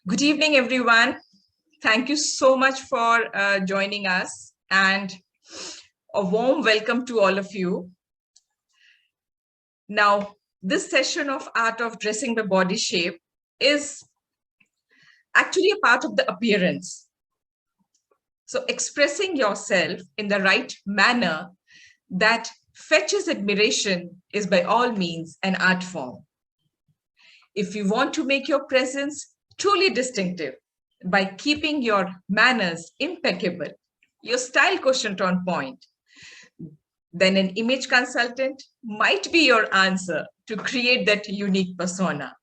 Good evening, everyone. Thank you so much for joining us, and a warm welcome to all of you. Now, this session of Art of Dressing the Body Shape is actually a part of the appearance. So expressing yourself in the right manner that fetches admiration is by all means an art form. If you want to make your presence truly distinctive by keeping your manners impeccable, your style quotient on point, then an image consultant might be your answer to create that unique persona.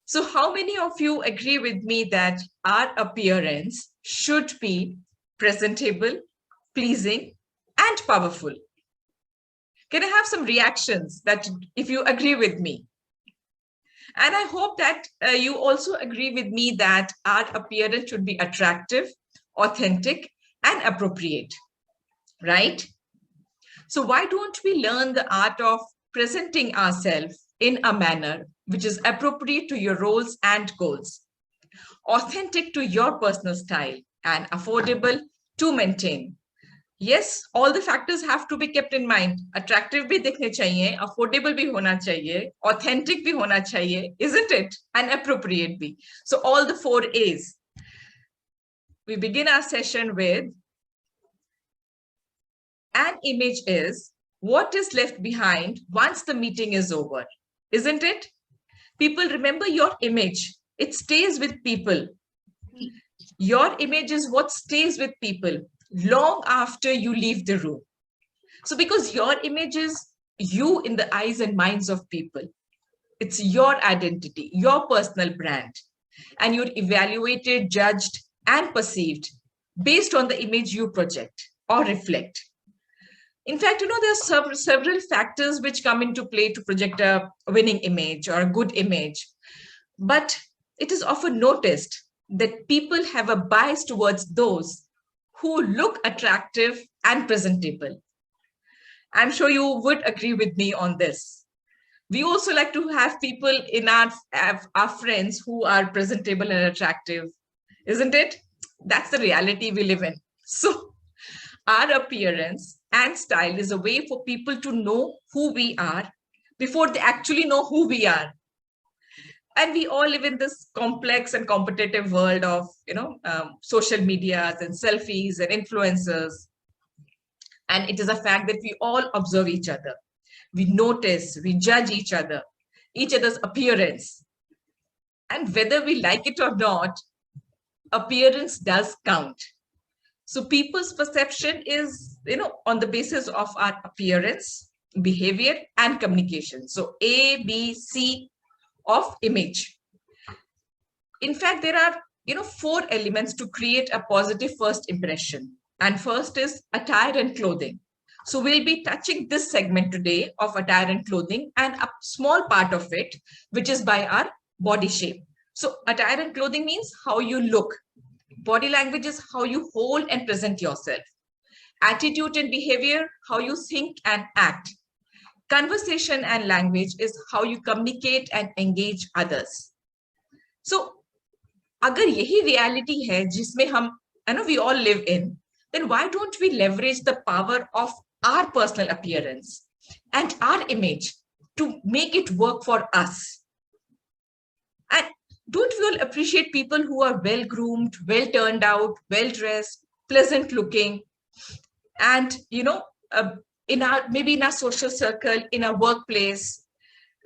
So how many of you agree with me that our appearance should be presentable, pleasing, and powerful? Can I have some reactions that if you agree with me? And I hope that you also agree with me that our appearance should be attractive, authentic, and appropriate, right? So why don't we learn the art of presenting ourselves in a manner which is appropriate to your roles and goals, authentic to your personal style, and affordable to maintain? Yes, all the factors have to be kept in mind. Attractive bhi dikhne chahiye, affordable bhi hona chahiye, authentic bhi hona chahiye, isn't it? And appropriate bhi. So all the 4 A's. We begin our session with an image is what is left behind once the meeting is over, isn't it? People remember your image. It stays with people. Your image is what stays with people long after you leave the room. So because your image is you in the eyes and minds of people, it's your identity, your personal brand, and you're evaluated, judged, and perceived based on the image you project or reflect. In fact, there are several factors which come into play to project a winning image or a good image. But it is often noticed that people have a bias towards those who look attractive and presentable. I'm sure you would agree with me on this. We also like to have people in our friends who are presentable and attractive, isn't it? That's the reality we live in. So our appearance and style is a way for people to know who we are before they actually know who we are. And we all live in this complex and competitive world of social medias and selfies and influencers. And it is a fact that we all observe each other. We notice, we judge each other's appearance. And whether we like it or not, appearance does count. So people's perception is, on the basis of our appearance, behavior, and communication. So A, B, C of image. In fact, there are, 4 elements to create a positive first impression. And first is attire and clothing. So we'll be touching this segment today of attire and clothing and a small part of it, which is by our body shape. So attire and clothing means how you look. Body language is how you hold and present yourself. Attitude and behavior, how you think and act. Conversation and language is how you communicate and engage others. So, agar yahi reality hai jisme we all live in, then why don't we leverage the power of our personal appearance and our image to make it work for us? And don't we all appreciate people who are well groomed, well turned out, well dressed, pleasant looking, and in our social circle, in our workplace,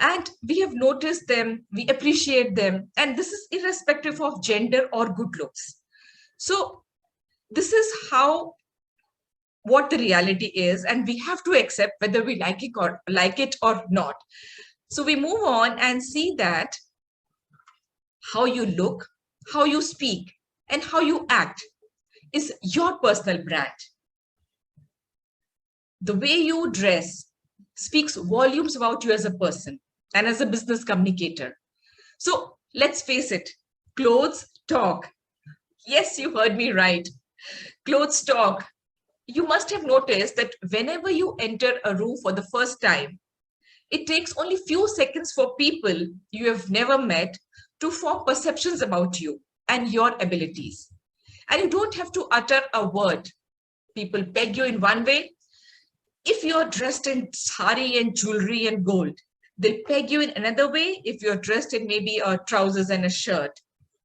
and we have noticed them, we appreciate them, and this is irrespective of gender or good looks. So this is what the reality is, and we have to accept whether we like it or not. So we move on and see that how you look, how you speak, and how you act is your personal brand. The way you dress speaks volumes about you as a person and as a business communicator. So let's face it, clothes talk. Yes, you heard me right. Clothes talk. You must have noticed that whenever you enter a room for the first time, it takes only few seconds for people you have never met to form perceptions about you and your abilities. And you don't have to utter a word. People peg you in one way. If you're dressed in sari and jewelry and gold, they'll peg you in another way if you're dressed in maybe a trousers and a shirt.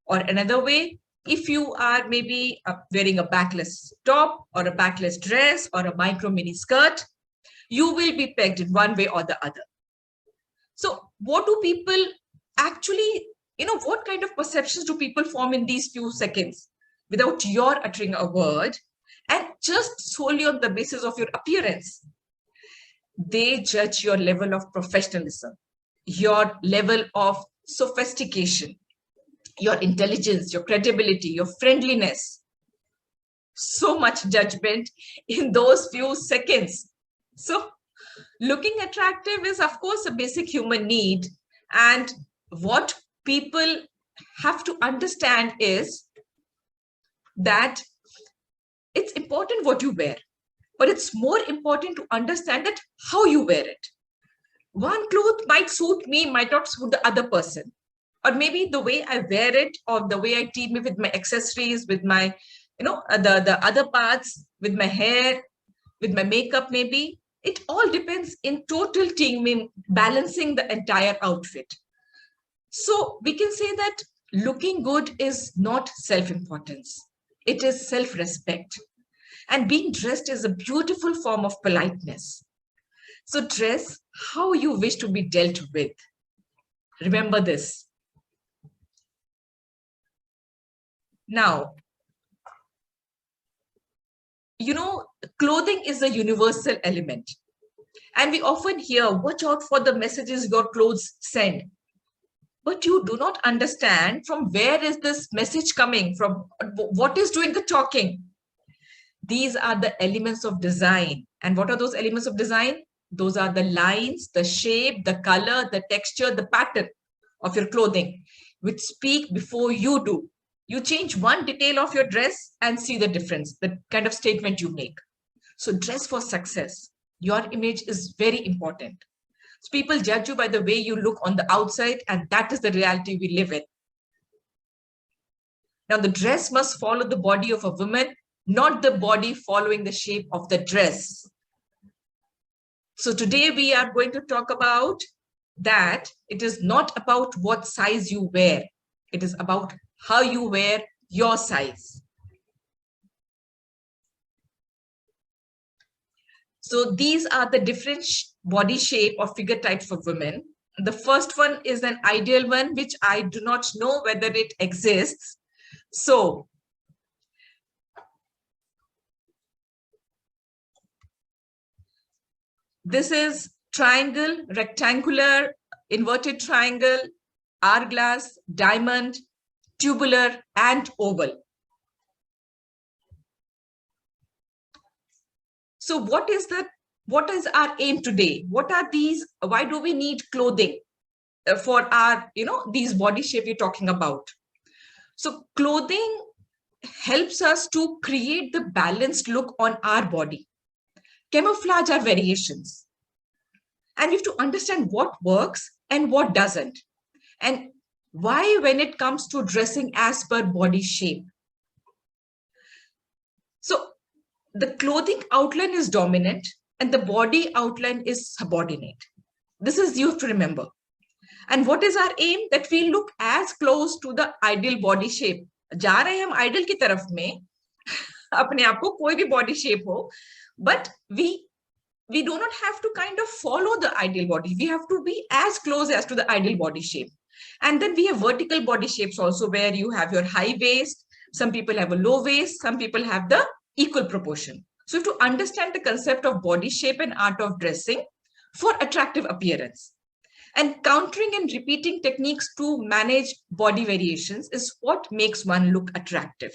Or another way, if you are maybe wearing a backless top or a backless dress or a micro mini skirt, you will be pegged in one way or the other. So what do people actually, what kind of perceptions do people form in these few seconds without your uttering a word and just solely on the basis of your appearance? They judge your level of professionalism, your level of sophistication, your intelligence, your credibility, your friendliness. So much judgment in those few seconds. So looking attractive is, of course, a basic human need. And what people have to understand is that it's important what you wear, but it's more important to understand that how you wear it. One cloth might suit me, might not suit the other person. Or maybe the way I wear it, or the way I team it with my accessories, with my, the other parts, with my hair, with my makeup, maybe. It all depends in total teaming, balancing the entire outfit. So we can say that looking good is not self-importance. It is self-respect. And being dressed is a beautiful form of politeness. So dress how you wish to be dealt with. Remember this. Now, clothing is a universal element. And we often hear, watch out for the messages your clothes send. But you do not understand from where is this message coming from, what is doing the talking. These are the elements of design. And what are those elements of design? Those are the lines, the shape, the color, the texture, the pattern of your clothing, which speak before you do. You change one detail of your dress and see the difference, the kind of statement you make. So dress for success. Your image is very important. So people judge you by the way you look on the outside, and that is the reality we live in. Now, the dress must follow the body of a woman, not the body following the shape of the dress. So today we are going to talk about that it is not about what size you wear. It is about how you wear your size. So these are the different body shape or figure types for women. The first one is an ideal one, which I do not know whether it exists. So this is triangle, rectangular, inverted triangle, hourglass, diamond, tubular, and oval. So what is our aim today? What are these? Why do we need clothing for our, these body shape we're talking about? So clothing helps us to create the balanced look on our body. Camouflage are variations. And we have to understand what works and what doesn't. And why when it comes to dressing as per body shape. So the clothing outline is dominant and the body outline is subordinate. This is you have to remember. And what is our aim? That we look as close to the ideal body shape. जा रहे हम ideal की तरफ में, अपने आप को कोई भी body shape हो, but we do not have to kind of follow the ideal body. We have to be as close as to the ideal body shape. And then we have vertical body shapes also, where you have your high waist. Some people have a low waist. Some people have the equal proportion. So to understand the concept of body shape and art of dressing for attractive appearance. And countering and repeating techniques to manage body variations is what makes one look attractive.